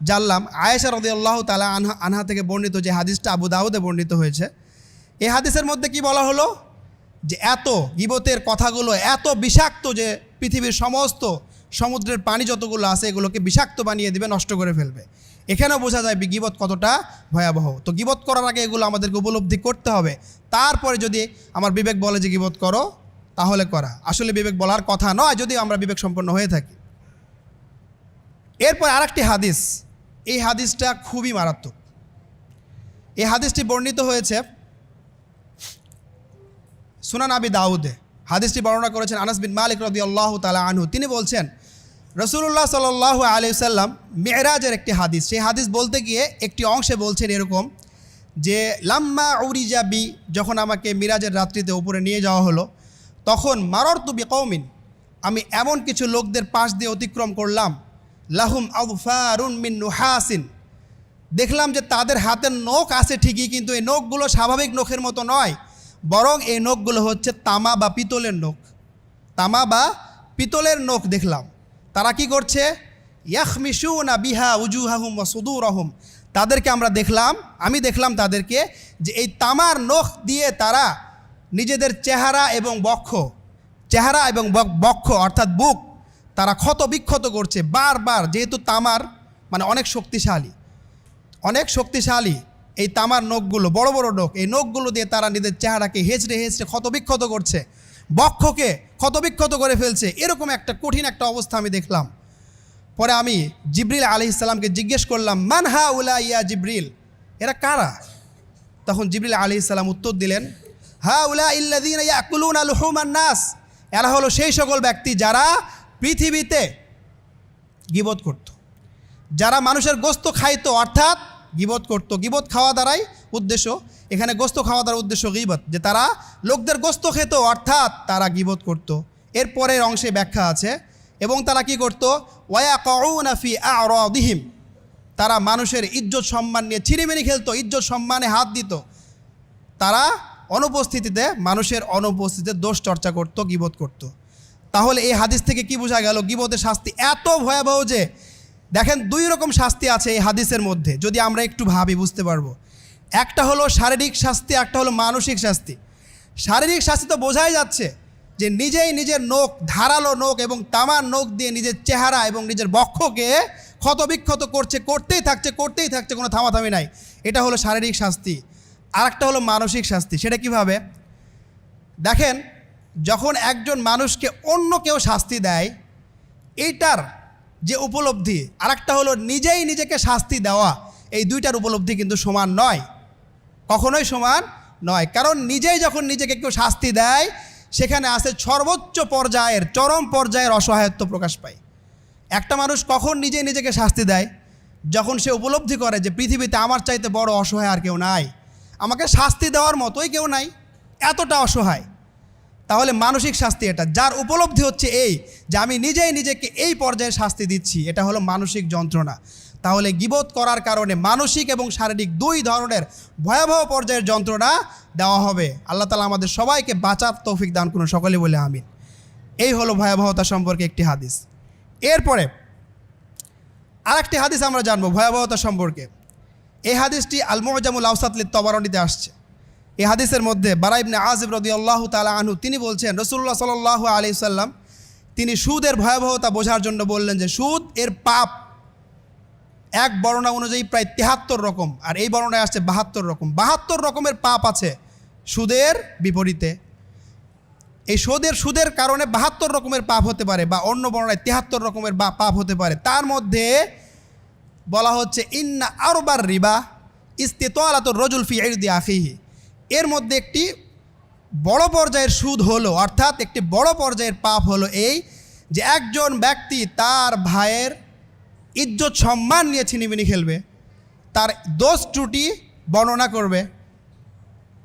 জানলাম, আয়েশা রাদিয়াল্লাহু তাআলা আনহা থেকে বর্ণিত যে হাদিসটা আবু দাউদে বর্ণিত হয়েছে, এই হাদিসের মধ্যে কি বলা হলো যে এত গীবতের কথাগুলো এত বিষাক্ত যে পৃথিবীর সমস্ত সমুদ্রের পানি যতগুলো আছে এগুলোকে বিষাক্ত বানিয়ে দিবে, নষ্ট করে ফেলবে। এখানেও বোঝা যায় গীবত কতটা ভয়াবহ। তো গীবত করার আগে এগুলো আমাদেরকে উপলব্ধি করতে হবে, তারপরে যদি আমার বিবেক বলে যে গীবত করো তাহলে করা। আসলে বিবেক বলার কথা নয় যদি আমরা বিবেক সম্পন্ন হয়ে থাকি। এরপর আরেকটি হাদিস, এই হাদিসটা খুবই মারাত্মক। এই হাদিসটি বর্ণিত হয়েছে সুনান আবি দাউদে। হাদিসটি বর্ণনা করেছেন আনাস বিন মালিক রাদিয়াল্লাহু তাআলা আনহু। তিনি বলছেন রাসূলুল্লাহ সাল্লাল্লাহু আলাইহি সাল্লাম মিরাজের একটি হাদিস, সেই হাদিস বলতে গিয়ে একটি অংশে বলছেন এরকম যে লাম্মা উরিজা বি, যখন আমাকে মিরাজের রাত্রিতে উপরে নিয়ে যাওয়া হলো, তখন মাররতু বিকওমিন, আমি এমন কিছু লোকদের পাশ দিয়ে অতিক্রম করলাম, লাহুম আযফারুন মিন নুহাসিন, দেখলাম যে তাদের হাতের নখ আছে ঠিকই, কিন্তু এই নখগুলো স্বাভাবিক নখের মতো নয়, বরং এই নখগুলো হচ্ছে তামা বা পিতলের নখ। তামা বা পিতলের নখ দেখলাম। তারা কি করছে? ইয়াখমিশুনা বিহা উজুহাহুম ওয়া সুদুরহুম, তাদেরকে আমি দেখলাম তাদেরকে যে এই তামার নখ দিয়ে তারা নিজেদের চেহারা এবং বক্ষ অর্থাৎ বুক তারা ক্ষত বিক্ষত করছে বারবার। যেহেতু তামার মানে অনেক শক্তিশালী এই তামার নখগুলো, বড় বড় নখ, এই নখগুলো দিয়ে তারা নিজেদের চেহারাকে হেঁচড়ে ক্ষতবিক্ষত করছে, বক্ষকে ক্ষতবিক্ষত করে ফেলছে। এরকম একটা কঠিন একটা অবস্থা আমি দেখলাম। পরে আমি জিবরিল আলাইহিস সালামকে জিজ্ঞেস করলাম, মান হাউলা ইয়া জিবরিল, এরা কারা? তখন জিবরিল আলাইহিস সালাম উত্তর দিলেন, হাউলা ইল্লাযীনা ইয়াকুলুনা লুহুমান নাস, এরা হলো সেই সকল ব্যক্তি যারা পৃথিবীতে গীবত করত, যারা মানুষের গোশত খাইতো, অর্থাৎ গীবত করত। গীবত খাওয়া দ্বারাই উদ্দেশ্য, এখানে গোশত খাওয়া দ্বারা উদ্দেশ্য গীবত, যে তারা লোকদের গোশত খেত, অর্থাৎ তারা গীবত করত। এরপরের অংশে ব্যাখ্যা আছে, এবং তারা কি করত? ওয়ায়াকাউনা ফি আ'রাদিহিম, তারা মানুষের ইজ্জত সম্মান নিয়ে ছিনিমিনি খেলতো, ইজ্জত সম্মানে হাত দিত। তারা মানুষের অনুপস্থিতিতে দোষ চর্চা করত, গীবত করত। তাহলে এই হাদিস থেকে কি বোঝা গেল? গীবতের শাস্তি এত ভয়াবহ যে দেখেন 2 রকম শাস্তি আছে এই হাদিসের মধ্যে। যদি আমরা একটু ভাবি বুঝতে পারবো। একটা হলো শারীরিক শাস্তি, একটা হলো মানসিক শাস্তি। শারীরিক শাস্তি তো বোঝাই যাচ্ছে যে নিজেই নিজের নখ, ধারালো নখ এবং তামার নখ দিয়ে নিজের চেহারা এবং নিজের বক্ষকে ক্ষতবিক্ষত করতেই থাকছে, কোনো থামাথামি নাই। এটা হলো শারীরিক শাস্তি। আর একটা হলো মানসিক শাস্তি। সেটা কিভাবে? দেখেন, যখন একজন মানুষকে অন্য কেউ শাস্তি দেয়, এইটার যে উপলব্ধি, আর একটা হলো নিজেই নিজেকে শাস্তি দেওয়া, এই দুইটার উপলব্ধি কিন্তু সমান নয়, কখনোই সমান নয়। কারণ নিজেই যখন নিজেকে কেউ শাস্তি দেয়, সেখানে আছে সর্বোচ্চ পর্যায়ের, চরম পর্যায়ের অসহায়ত্ব প্রকাশ পায়। একটা মানুষ কখন নিজেকে শাস্তি দেয়? যখন সে উপলব্ধি করে যে পৃথিবীতে আমার চাইতে বড় অসহায় আর কেউ নাই, আমাকে শাস্তি দেওয়ার মতোই কেউ নাই, এতটা অসহায়। তাহলে মানসিক শাস্তি এটা, যার উপলব্ধি হচ্ছে এই যে আমি নিজেই নিজেকে এই পর্যায়ে শাস্তি দিচ্ছি, এটা হলো মানসিক যন্ত্রণা। তাহলে গীবত করার কারণে মানসিক এবং শারীরিক 2 ধরনের ভয়াবহ পর্যায়ের যন্ত্রণা দেওয়া হবে। আল্লাহ তাআলা আমাদের সবাইকে বাঁচার তৌফিক দান করুন, সকলে বলে আমিন। এই হলো ভয়াবহতা সম্পর্কে একটি হাদিস। এরপরে আরেকটি হাদিস আমরা জানবো ভয়াবহতা সম্পর্কে। এই হাদিসটি আল মুআজামুল আওসাত লিত তাবারানীতে আসছে। এই হাদিসের মধ্যে বারা ইবনে আযিব রাদিয়াল্লাহু তাআলা আনহু তিনি বলছেন, রাসূলুল্লাহ সাল্লাল্লাহু আলাইহি সাল্লাম তিনি সুদের ভয়াবহতা বোঝার জন্য বললেন যে সুদ এর পাপ এক বর্ণনা অনুযায়ী প্রায় 73 রকম, আর এই বর্ণনায় আসছে 72 রকম। 72 রকমের পাপ আছে সুদের বিপরীতে। এই সুদের কারণে 72 রকমের পাপ হতে পারে, বা অন্য বর্ণনায় 73 রকমের পাপ হতে পারে। তার মধ্যে বলা হচ্ছে ইন্না আরবার রিবা ইস্তিতালাতুর রাজুল ফি ইরদি আখিহি, এর মধ্যে একটি বড় পর্যায়ের সুদ হলো, অর্থাৎ একটি বড় পর্যায়ের পাপ হলো এই যে একজন ব্যক্তি তার ভাইয়ের ইজ্জত সম্মান নিয়ে ছিনিমিনি খেলবে, তার দোষ ত্রুটি বর্ণনা করবে,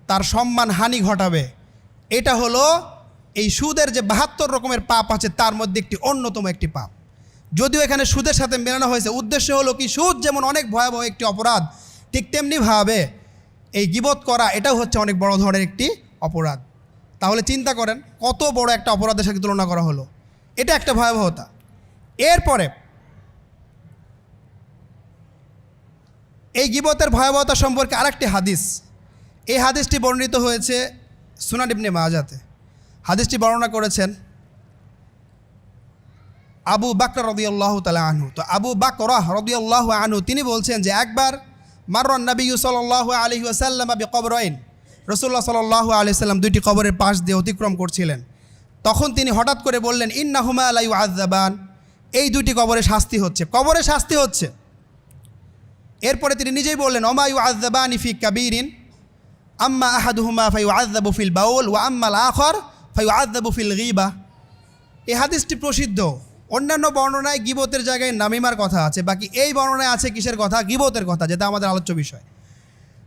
তার সম্মান হানি ঘটাবে। এটা হলো এই সুদের যে 72 রকমের পাপ আছে তার মধ্যে একটি অন্যতম একটি পাপ। যদিও এখানে সুদের সাথে মেলানো হয়েছে, উদ্দেশ্য হলো কি সুদ যেমন অনেক ভয়াবহ একটি অপরাধ, ঠিক তেমনিভাবে এই গীবত করা এটাও হচ্ছে অনেক বড় ধরনের একটি অপরাধ। তাহলে চিন্তা করেন কত বড় একটা অপরাধের সাথে তুলনা করা হলো, এটা একটা ভয়াবহতা। এরপরে এই গীবতের ভয়াবহতা সম্পর্কে আরেকটি হাদিস, এই হাদিসটি বর্ণিত হয়েছে সুনান ইবনে মাজাতে। হাদিসটি বর্ণনা করেছেন আবু বকর রাদিয়াল্লাহু তাআলা আনহু। তো আবু বকর রাদিয়াল্লাহু আনহু তিনি বলছেন যে একবার মাররান নবী সাল্লাল্লাহু আলাইহি ওয়াসাল্লাম বিকবরাইন, রাসূলুল্লাহ সাল্লাল্লাহু আলাইহি ওয়াসাল্লাম দুইটি কবরের পাশ দিয়ে অতিক্রম করছিলেন। তখন তিনি হঠাৎ করে বললেন, ইন্নাহুমা লা ইউআযাবান, এই দুইটি কবরে শাস্তি হচ্ছে, কবরে শাস্তি হচ্ছে। এরপরে তিনি নিজেই বললেন, ওমা ইউআযাবানি ফি কাবীরিন আম্মা আহাদুহুমা ফায়ুআযাবু ফিল বাউল ওয়া আম্মাল আখর ফায়ুআযাবু ফিল গীবা। এই হাদিসটি প্রসিদ্ধ। অন্যান্য বর্ণনায় গীবতের জায়গায় নামিমার কথা আছে, বাকি এই বর্ণনায় আছে কিসের কথা? গীবতের কথা, যেটা আমাদের আলোচ্য বিষয়।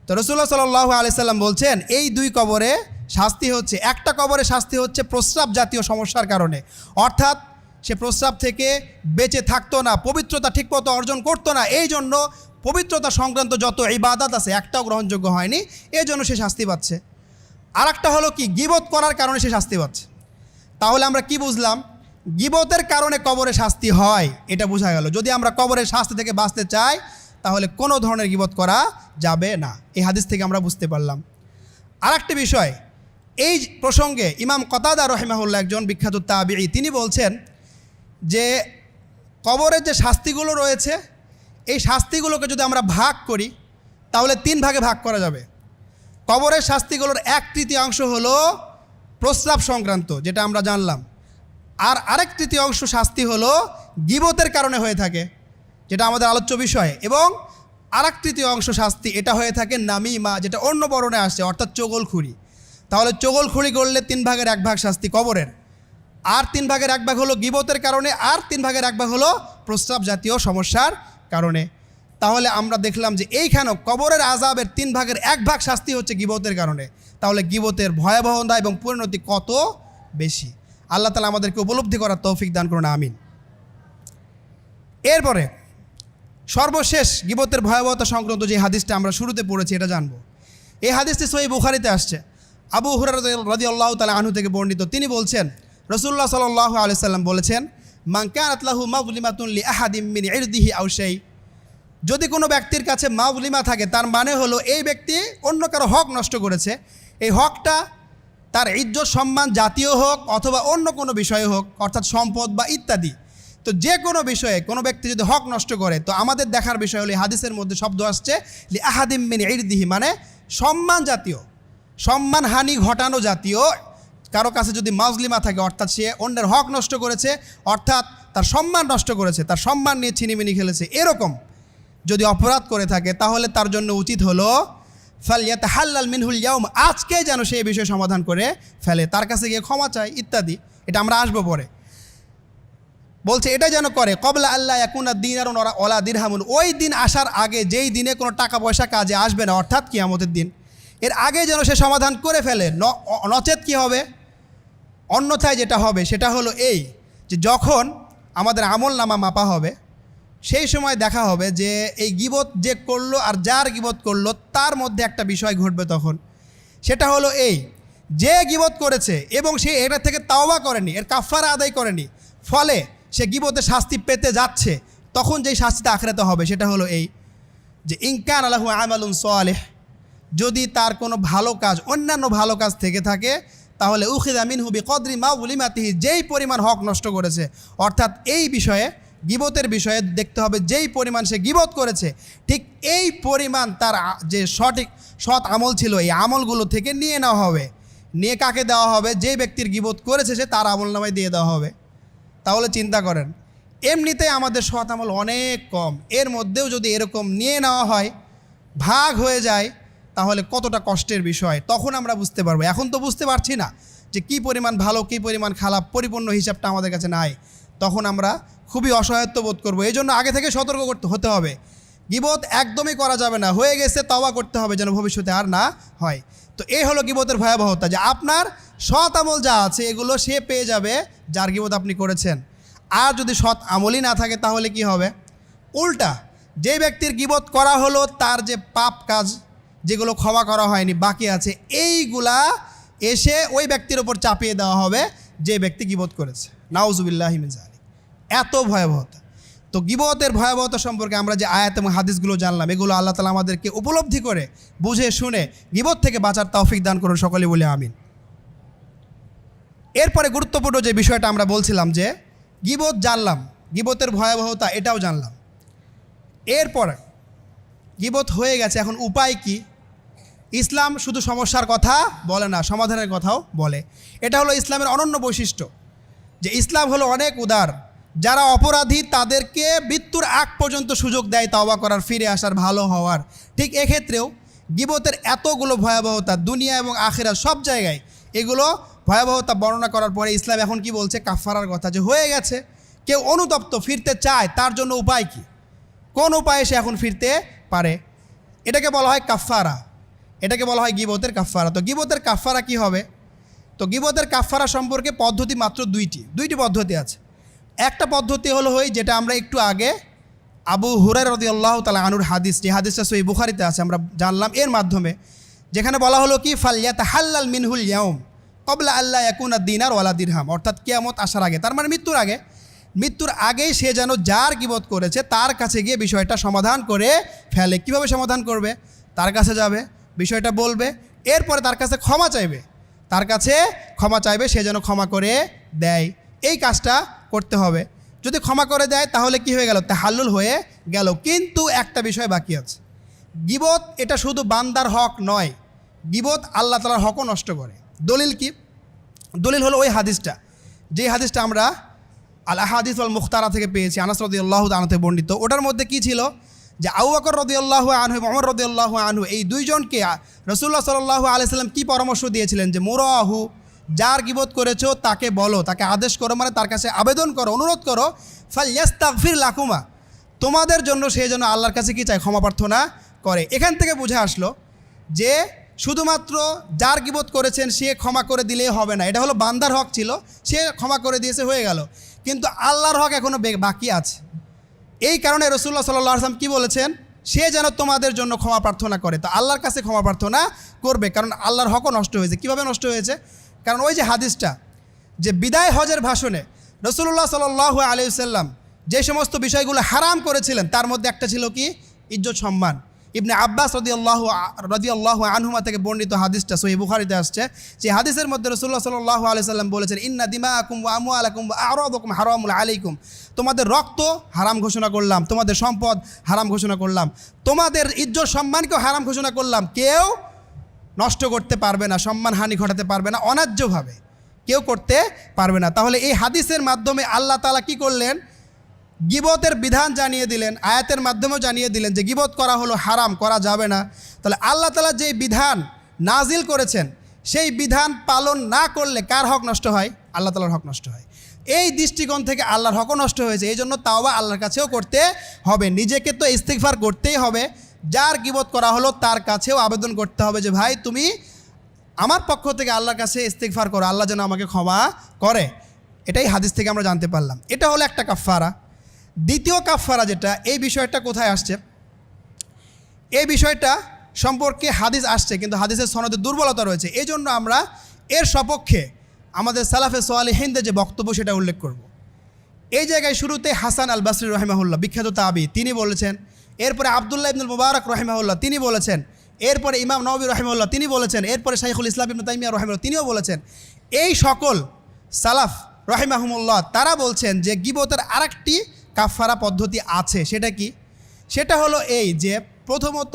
তো রাসূলুল্লাহ সাল্লাল্লাহু আলাইহি সাল্লাম বলছেন এই দুই কবরে শাস্তি হচ্ছে, একটা কবরে শাস্তি হচ্ছে প্রস্রাব জাতীয় সমস্যার কারণে, অর্থাৎ সে প্রস্রাব থেকে বেঁচে থাকতো না, পবিত্রতা ঠিকমতো অর্জন করতো না, এই জন্য পবিত্রতা সংক্রান্ত যত ইবাদত আছে একটাও গ্রহণযোগ্য হয়নি, এই জন্য সে শাস্তি পাচ্ছে। আর একটা হলো কি, গীবত করার কারণে সে শাস্তি পাচ্ছে। তাহলে আমরা কি বুঝলাম? গীবতের কারণে কবরে শাস্তি হয়, এটা বোঝা গেল। যদি আমরা কবরের শাস্তি থেকে বাঁচতে চাই তাহলে কোনো ধরনের গীবত করা যাবে না, এই হাদিস থেকে আমরা বুঝতে পারলাম। আর একটা বিষয়, এই প্রসঙ্গে ইমাম কতাদা রাহিমাহুল্লাহ একজন বিখ্যাত তাবিঈ, তিনি বলছেন যে কবরের যে শাস্তিগুলো রয়েছে এই শাস্তিগুলোকে যদি আমরা ভাগ করি তাহলে 3 ভাগে ভাগ করা যাবে। কবরের শাস্তিগুলোর 1/3 হলো প্রস্রাব সংক্রান্ত, যেটা আমরা জানলাম, আর আরেক তৃতীয়াংশ শাস্তি হলো গীবতের কারণে হয়ে থাকে, যেটা আমাদের আলোচ্য বিষয়, এবং আরেক তৃতীয়াংশ শাস্তি এটা হয়ে থাকে নামিমা, যেটা অন্য বর্ণনায় আসছে, অর্থাৎ চগলখুরি। তাহলে চগলখুরি করলে 3 ভাগের 1 ভাগ শাস্তি কবরের, আর 3 ভাগের 1 ভাগ হলো গীবতের কারণে, আর 3 ভাগের 1 ভাগ হলো প্রস্রাব জাতীয় সমস্যার কারণে। তাহলে আমরা দেখলাম যে এইখানেও কবরের আযাবের 3 ভাগের 1 ভাগ শাস্তি হচ্ছে গীবতের কারণে। তাহলে গীবতের ভয়াবহতা এবং পরিণতি কত বেশি! আল্লাহ তাআলা আমাদেরকে উপলব্ধি করার তৌফিক দান করুন, আমিন। এরপরে সর্বশেষ গীবতের ভয়াবহতা সংক্রান্ত যে হাদিসটা আমরা শুরুতে পড়েছি এটা জানব। এই হাদিসটি সহিহ বুখারীতে আসছে, আবু হুরায়রা রাদিয়াল্লাহু তাআলা আনহু থেকে বর্ণিত। তিনি বলছেন রাসূলুল্লাহ সাল্লাল্লাহু আলাইহি সাল্লাম বলেছেন, মান কানাত লাহু মাযলিমাতুন লি আহাদিম মিন ইরদিহি আও শাই, যদি কোনো ব্যক্তির কাছে মাযলিমা থাকে তার মানে হলো এই ব্যক্তি অন্য কারো হক নষ্ট করেছে। এই হকটা তার ইজ্জত সম্মান জাতীয় হোক অথবা অন্য কোনো বিষয়ে হোক, অর্থাৎ সম্পদ বা ইত্যাদি। তো যে কোনো বিষয়ে কোনো ব্যক্তি যদি হক নষ্ট করে, তো আমাদের দেখার বিষয় হলো হাদিসের মধ্যে শব্দ আসছে লি আহাদিম মিন ইরদিহি, মানে সম্মান জাতীয়, সম্মানহানি ঘটানো জাতীয় কারো কাছে যদি মাজলিমা থাকে, অর্থাৎ সে অন্যের হক নষ্ট করেছে, অর্থাৎ তার সম্মান নষ্ট করেছে, তার সম্মান নিয়ে ছিনিমিনি খেলেছে, এরকম যদি অপরাধ করে থাকে তাহলে তার জন্য উচিত হলো ফালইয়াতাহাল্লাল মিনহুল ইয়াউম, আজকে যেন সে এই বিষয়ে সমাধান করে ফেলে, তার কাছে গিয়ে ক্ষমা চায় ইত্যাদি। এটা আমরা আসবো পরে। বলছে এটা যেন করে কবলা আল্লাহ ইয়াকুনা দিনারুন ওয়ালা দিরহামুন, ওই দিন আসার আগে, যেই দিনে কোনো টাকা পয়সা কাজে আসবে না, অর্থাৎ কিয়ামতের দিন, এর আগে যেন সে সমাধান করে ফেলে। নচেত কী হবে? অন্যথায় যেটা হবে সেটা হলো এই যে যখন আমাদের আমল নামা মাপা হবে সেই সময় দেখা হবে যে এই গীবত যে করলো আর যার গীবত করলো তার মধ্যে একটা বিষয় ঘটবে তখন। সেটা হলো এই, যে গীবত করেছে এবং সে এটা থেকে তাওবা করেনি, এর কাফারা আদায় করেনি, ফলে সে গীবতের শাস্তি পেতে যাচ্ছে, তখন যেই শাস্তিটা আখিরাতে হবে সেটা হলো এই যে ইনকান আলাহু আমালুন সালেহ, যদি তার কোনো ভালো কাজ, অন্যান্য ভালো কাজ থেকে থাকে, তাহলে উখিযা মিনহু বিকদরি মাযলিমাতিহি, যেই পরিমাণ হক নষ্ট করেছে, অর্থাৎ এই বিষয়ে গীবতের বিষয়ে দেখতে হবে যেই পরিমাণ সে গীবত করেছে ঠিক এই পরিমাণ তার যে সৎ আমল ছিল এই আমলগুলো থেকে নিয়ে নেওয়া হবে। নিয়ে কাকে দেওয়া হবে? যেই ব্যক্তির গীবত করেছে সে তার আমল নামায় দিয়ে দেওয়া হবে। তাহলে চিন্তা করেন, এমনিতেই আমাদের সৎ আমল অনেক কম, এর মধ্যেও যদি এরকম নিয়ে নেওয়া হয়, ভাগ হয়ে যায়, তাহলে কতটা কষ্টের বিষয়। তখন আমরা বুঝতে পারবো। এখন তো বুঝতে পারছি না যে কী পরিমাণ ভালো কী পরিমাণ খারাপ, পরিপূর্ণ হিসাবটা আমাদের কাছে নাই। তখন আমরা খুবই অসহায়ত্ব বোধ করবো। এই জন্য আগে থেকে সতর্ক হতে হবে, গীবত একদমই করা যাবে না, হয়ে গেছে তওবা করতে হবে যেন ভবিষ্যতে আর না হয়। তো এই হলো গীবতের ভয়াবহতা, যে আপনার সৎ আমল যা আছে এগুলো সে পেয়ে যাবে যার গীবত আপনি করেছেন। আর যদি সৎ আমলই না থাকে তাহলে কি হবে? উল্টা, যে ব্যক্তির গীবত করা হলো তার যে পাপ কাজ যেগুলো ক্ষমা করা হয়নি বাকি আছে, এইগুলা এসে ওই ব্যক্তির ওপর চাপিয়ে দেওয়া হবে যে ব্যক্তি গীবত করেছে। নাউজুবিল্লাহি মিন যালিক। এত ভয়াবহতা। তো গীবতের ভয়াবহতা সম্পর্কে আমরা যে আয়াত এবং হাদিসগুলো জানলাম, এগুলো আল্লাহ তাআলা আমাদেরকে উপলব্ধি করে বুঝে শুনে গীবত থেকে বাঁচার তৌফিক দান করুন, সকলে বলে আমিন। এরপরে গুরুত্বপূর্ণ যে বিষয়টা আমরা বলছিলাম যে গীবত জানলাম, গীবতের ভয়াবহতা এটাও জানলাম। এরপর গীবত হয়ে গেছে, এখন উপায় কি? ইসলাম শুধু সমস্যার কথা বলে না, সমাধানের কথাও বলে। এটা হলো ইসলামের অনন্য বৈশিষ্ট্য যে ইসলাম হলো অনেক উদার। যারা অপরাধী তাদেরকে মৃত্যুর আগ পর্যন্ত সুযোগ দেয় তওবা করার, ফিরে আসার, ভালো হওয়ার। ঠিক এক্ষেত্রেও গীবতের এতগুলো ভয়াবহতা দুনিয়া এবং আখিরাত সব জায়গায় এগুলো ভয়াবহতা বর্ণনা করার পরে ইসলাম এখন কি বলছে? কাফফারার কথা, যে হয়ে গেছে, কেউ অনুতপ্ত ফিরতে চায়, তার জন্য উপায় কি? কোন উপায়ে সে এখন ফিরতে পারে? এটাকে বলা হয় কাফফারা, এটাকে বলা হয় গীবতের কাফফারা। তো গীবতের কাফফারা কি হবে? তো গীবতের কাফফারা সম্পর্কে পদ্ধতি মাত্র দুইটি পদ্ধতি আছে। একটা পদ্ধতি হলো যেটা আমরা একটু আগে আবু হুরায়রা রাদিয়াল্লাহু তাআলা আনহুর হাদিস, যে হাদিসটা সহিহ বুখারীতে আছে, আমরা জানলাম এর মাধ্যমে, যেখানে বলা হলো কি ফালইয়াতাহাল্লাল মিনহুল ইয়াউম ক্বাবলা আল্লা ইয়াকুনা দিনার ওয়ালা দিরহাম, অর্থাৎ কিয়ামত আসার আগে, তার মানে মৃত্যুর আগেই সে যেন যার গীবত করেছে তার কাছে গিয়ে বিষয়টা সমাধান করে ফেলে। কিভাবে সমাধান করবে? তার কাছে যাবে, বিষয়টা বলবে, এরপরে তার কাছে ক্ষমা চাইবে, সে যেন ক্ষমা করে দেয়। এই কাজটা করতে হবে। যদি ক্ষমা করে দেয় তাহলে কি হয়ে গেল? তাহাল্লুল হয়ে গেল। কিন্তু একটা বিষয় বাকি আছে। গীবত এটা শুধু বান্দার হক নয়, গীবত আল্লাহ তাআলার হকও নষ্ট করে। দলিল কি? দলিল হলো ওই হাদিসটা, যে হাদিসটা আমরা আল আহাদিস ওয়াল মুখতারা থেকে পেয়েছি, আনাস রাদিয়াল্লাহু তাআলা থেকে বর্ণিত। ওটার মধ্যে কি ছিল? যে আবু বকর রাদিয়াল্লাহু আনহু, ওমর রাদিয়াল্লাহু আনহু, এই দুইজনকে রাসূলুল্লাহ সাল্লাল্লাহু আলাইহি সাল্লাম কি পরামর্শ দিয়েছিলেন? যে মুরাহু, যার গীবত করেছো তাকে বলো, তাকে আদেশ করো, মানে তার কাছে আবেদন করো, অনুরোধ করো, ফালইয়াস্তাগফির লাকুমা, তোমাদের জন্য সে যেন আল্লাহর কাছে কি চায়? ক্ষমা প্রার্থনা করে। এখান থেকে বুঝে আসলো যে শুধুমাত্র যার গীবত করেছেন সে ক্ষমা করে দিলেই হবে না। এটা হলো বান্দার হক ছিল, সে ক্ষমা করে দিয়েছে, হয়ে গেল। কিন্তু আল্লাহর হক এখনও বাকি আছে। এই কারণে রাসূলুল্লাহ সাল্লাল্লাহু আলাইহি ওয়াসাল্লাম কি বলেছেন? সে যেন তোমাদের জন্য ক্ষমা প্রার্থনা করে। তো আল্লাহর কাছে ক্ষমা প্রার্থনা করবে, কারণ আল্লাহর হকও নষ্ট হয়েছে। কীভাবে নষ্ট হয়েছে? কারণ ওই যে হাদিসটা, যে বিদায় হজের ভাষণে রাসূলুল্লাহ সাল্লাল্লাহু আলাইহি ওয়াসাল্লাম যে সমস্ত বিষয়গুলো হারাম করেছিলেন তার মধ্যে একটা ছিল কি? ইজ্জত সম্মান। ইবনে আব্বাস রাদিয়াল্লাহু আনহুমা থেকে বর্ণিত হাদিসটা সহিহ বুখারীতে আসছে। সেই হাদিসের মধ্যে রাসূলুল্লাহ সাল্লাল্লাহু আলাইহি ওয়াসাল্লাম বলেছেন, ইন্না দিমাআকুম ওয়া আমওয়ালাকুম ওয়া আরাদাকুম হারামুন আলাইকুম, তোমাদের রক্ত হারাম ঘোষণা করলাম, তোমাদের সম্পদ হারাম ঘোষণা করলাম, তোমাদের ইজ্জত সম্মানকেও হারাম ঘোষণা করলাম। কেউ নষ্ট করতে পারবে না, সম্মানহানি ঘটাতে পারবে না, অন্যায্যভাবে কেউ করতে পারবে না। তাহলে এই হাদিসের মাধ্যমে আল্লাহ তাআলা কি করলেন? গীবতের বিধান জানিয়ে দিলেন, আয়াতের মাধ্যমেও জানিয়ে দিলেন যে গীবত করা হলো হারাম, করা যাবে না। তাহলে আল্লাহ তাআলা যেই বিধান নাজিল করেছেন সেই বিধান পালন না করলে কার হক নষ্ট হয়? আল্লাহ তাআলার হক নষ্ট হয়। এই দৃষ্টিকোণ থেকে আল্লাহর হকও নষ্ট হয়েছে। এই জন্য তাওবা আল্লাহর কাছেও করতে হবে, নিজেকে তো ইস্তিগফার করতেই হবে, যার গীবত করা হলো তার কাছেও আবেদন করতে হবে যে ভাই তুমি আমার পক্ষ থেকে আল্লাহর কাছে ইস্তিগফার করো, আল্লাহ যেন আমাকে ক্ষমা করে। এটাই হাদিস থেকে আমরা জানতে পারলাম। এটা হলো একটা কাফফারা। দ্বিতীয় কাফফারা যেটা, এই বিষয়টা কোথায় আসছে? এই বিষয়টা সম্পর্কে হাদিস আসছে, কিন্তু হাদিসের সনদে দুর্বলতা রয়েছে। এই জন্য আমরা এর সপক্ষে আমাদের সালাফে সালেহিনদের যে বক্তব্য সেটা উল্লেখ করব। এই জায়গায় শুরুতে হাসান আল বাসরি রাহিমাহুল্লাহ, বিখ্যাত তাবি, তিনি বলেছেন। এরপরে আব্দুল্লাহ ইবনুল মুবারক রাহিমাহুল্লাহ তিনি বলেছেন। এরপরে ইমাম নববী রাহিমাহুল্লাহ তিনি বলেছেন। এরপরে শাইখুল ইসলাম ইবনে তাইমিয়া রাহিমাহুল্লাহ তিনিও বলেছেন। এই সকল সালাফ রাহিমাহুমুল্লাহ তারা বলছেন যে গীবতের আরেকটি কাফফারা পদ্ধতি আছে। সেটা কি? সেটা হলো এই যে প্রথমত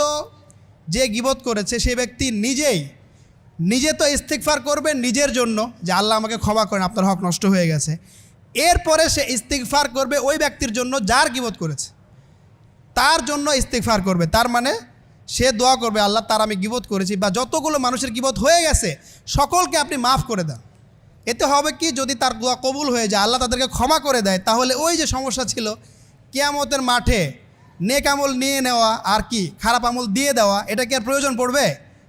যে গীবত করেছে সে ব্যক্তি নিজে তো ইস্তিগফার করবে নিজের জন্য, যে আল্লাহ আমাকে ক্ষমা করেন, আপনার হক নষ্ট হয়ে গেছে। এরপরে সে ইস্তিগফার করবে ওই ব্যক্তির জন্য যার গীবত করেছে, তার জন্য ইস্তিগফার করবে। তার মানে সে দোয়া করবে, আল্লাহ তার আমি গীবত করেছি বা যতগুলো মানুষের গীবত হয়ে গেছে সকলকে আপনি মাফ করে দেন। এতে হবে কি? যদি তার দোয়া কবুল হয়ে যায়, আল্লাহ তাদেরকে ক্ষমা করে দেয়, তাহলে ওই যে সমস্যা ছিল কিয়ামতের মাঠে নেক আমল নিয়ে নেওয়া আর কি খারাপ আমল দিয়ে দেওয়া, এটা কি আর প্রয়োজন পড়বে?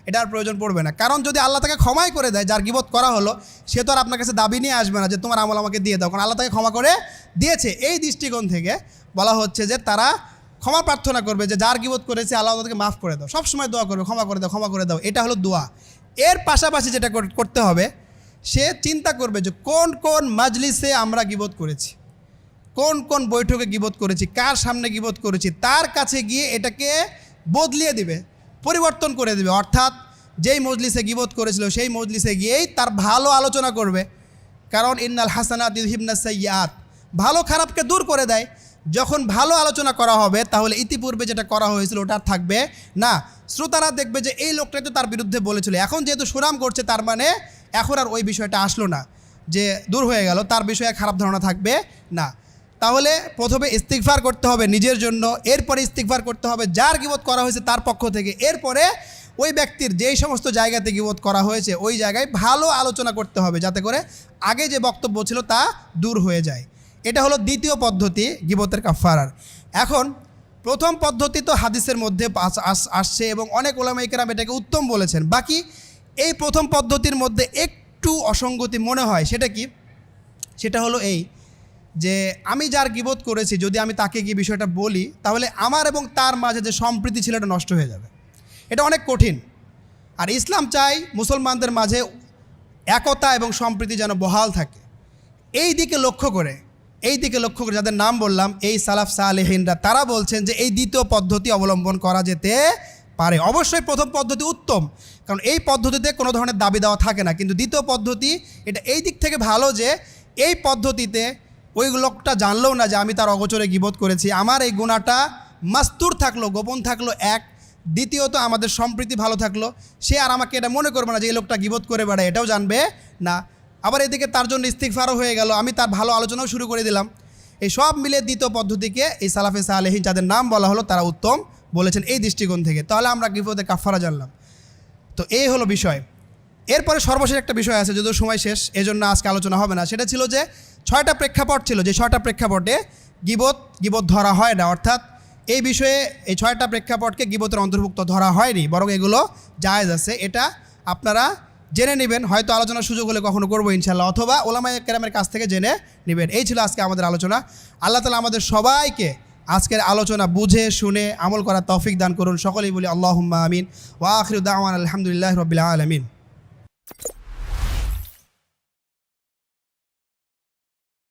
এটা আর প্রয়োজন পড়বে না। কারণ যদি আল্লাহ তাকে ক্ষমাই করে দেয়, যার গীবত করা হলো, সে তো আর আপনার কাছে দাবি নিয়ে আসবে না যে তোমার আমল আমাকে দিয়ে দাও, কারণ আল্লাহ তাকে ক্ষমা করে দিয়েছে। এই দৃষ্টিকোণ থেকে বলা হচ্ছে যে তারা ক্ষমা প্রার্থনা করবে, যে যার গীবত করেছে আল্লাহ তাদেরকে মাফ করে দাও, সবসময় দোয়া করবে, ক্ষমা করে দাও, ক্ষমা করে দাও। এটা হলো দোয়া। এর পাশাপাশি যেটা করতে হবে, সে চিন্তা করবে যে কোন কোন মাজলিসে আমরা গীবত করেছি, কোন কোন বৈঠকে গীবত করেছি, কার সামনে গীবত করেছি, তার কাছে গিয়ে এটাকে বদলিয়ে দিবে, পরিবর্তন করে দিবে। অর্থাৎ যেই মজলিসে গীবত করেছিল সেই মজলিসে গিয়েই তার ভালো আলোচনা করবে, কারণ ইন্নাল হাসানাত ইউহিবনাস সাইয়্যাত, ভালো খারাপকে দূর করে দেয়। যখন ভালো আলোচনা করা হবে তাহলে ইতিপূর্বে যেটা করা হয়েছিল ওটা আর থাকবে না। শ্রোতারা দেখবে যে এই লোকটাই তো তার বিরুদ্ধে বলেছিল, এখন যেহেতু সুনাম করছে তার মানে এখন আর ওই বিষয়টা আসলো না, যে দূর হয়ে গেল, তার বিষয়ে খারাপ ধারণা থাকবে না। তাহলে প্রথমে ইস্তিগফার করতে হবে নিজের জন্য, এরপরে ইস্তিগফার করতে হবে যার গীবত করা হয়েছে তার পক্ষ থেকে, এরপরে ওই ব্যক্তির যেই সমস্ত জায়গাতে গীবত করা হয়েছে ওই জায়গায় ভালো আলোচনা করতে হবে যাতে করে আগে যে বক্তব্য ছিল তা দূর হয়ে যায়। এটা হলো দ্বিতীয় পদ্ধতি গীবতের কাফারার। এখন প্রথম পদ্ধতি তো হাদিসের মধ্যে আসছে এবং অনেক ওলামায়ে কেরাম এটাকে উত্তম বলেছেন। বাকি এই প্রথম পদ্ধতির মধ্যে একটু অসঙ্গতি মনে হয়। সেটা কি? সেটা হলো এই যে আমি যার গীবত করেছি যদি আমি তাকে গিয়ে বিষয়টা বলি তাহলে আমার এবং তার মাঝে যে সম্প্রীতি ছিল এটা নষ্ট হয়ে যাবে। এটা অনেক কঠিন। আর ইসলাম চাই মুসলমানদের মাঝে একতা এবং সম্প্রীতি যেন বহাল থাকে। এই দিকে লক্ষ্য করে যাদের নাম বললাম এই সালাফ সালেহিনরা, তারা বলছেন যে এই দ্বিতীয় পদ্ধতি অবলম্বন করা যেতে পারে। অবশ্যই প্রথম পদ্ধতি উত্তম, কারণ এই পদ্ধতিতে কোনো ধরনের দাবি দেওয়া থাকে না। কিন্তু দ্বিতীয় পদ্ধতি এটা এই দিক থেকে ভালো যে এই পদ্ধতিতে ওই লোকটা জানলেও না যে আমি তার অগোচরে গীবত করেছি, আমার এই গুনাহটা মাস্তুর থাকলো, গোপন থাকলো এক। দ্বিতীয়ত আমাদের সম্প্রীতি ভালো থাকলো, সে আর আমাকে এটা মনে করবে না যে এই লোকটা গীবত করে বেড়ায়, এটাও জানবে না। আবার এদিকে তার জন্য ইস্তিগফারও হয়ে গেল, আমি তার ভালো আলোচনাও শুরু করে দিলাম। এই সব মিলে দ্বিতীয় পদ্ধতিকে এই সালাফে সালেহিন যাদের নাম বলা হলো তারা উত্তম বলেছেন এই দৃষ্টিকোণ থেকে। তাহলে আমরা গীবতের কাফারা জানলাম। তো এই হলো বিষয়। এরপরে সর্বশেষ একটা বিষয় আছে, যদিও সময় শেষ এজন্য আজকে আলোচনা হবে না। সেটা ছিল যে 6টা প্রেক্ষাপট ছিল, যে 6টা প্রেক্ষাপটে গীবত ধরা হয় না, অর্থাৎ এই বিষয়ে এই 6টা প্রেক্ষাপটকে গীবতের অন্তর্ভুক্ত ধরা হয়নি, বরং এগুলো জায়েজ আছে। এটা আপনারা জেনে নেবেন, হয়তো আলোচনার সুযোগ হলে কখনো করবো ইনশাল্লাহ, অথবা ওলামায়ে কেরামের কাছ থেকে জেনে নেবেন। এই ছিল আজকে আমাদের আলোচনা। আল্লাহ তাআলা আমাদের সবাইকে আজকের আলোচনা বুঝে শুনে আমল করার তৌফিক দান করুন। সকলেই বলি আল্লাহুম্মা আমিন। ওয়া আখিরু দাওয়ানা আলহামদুলিল্লাহি রাব্বিল আলামিন।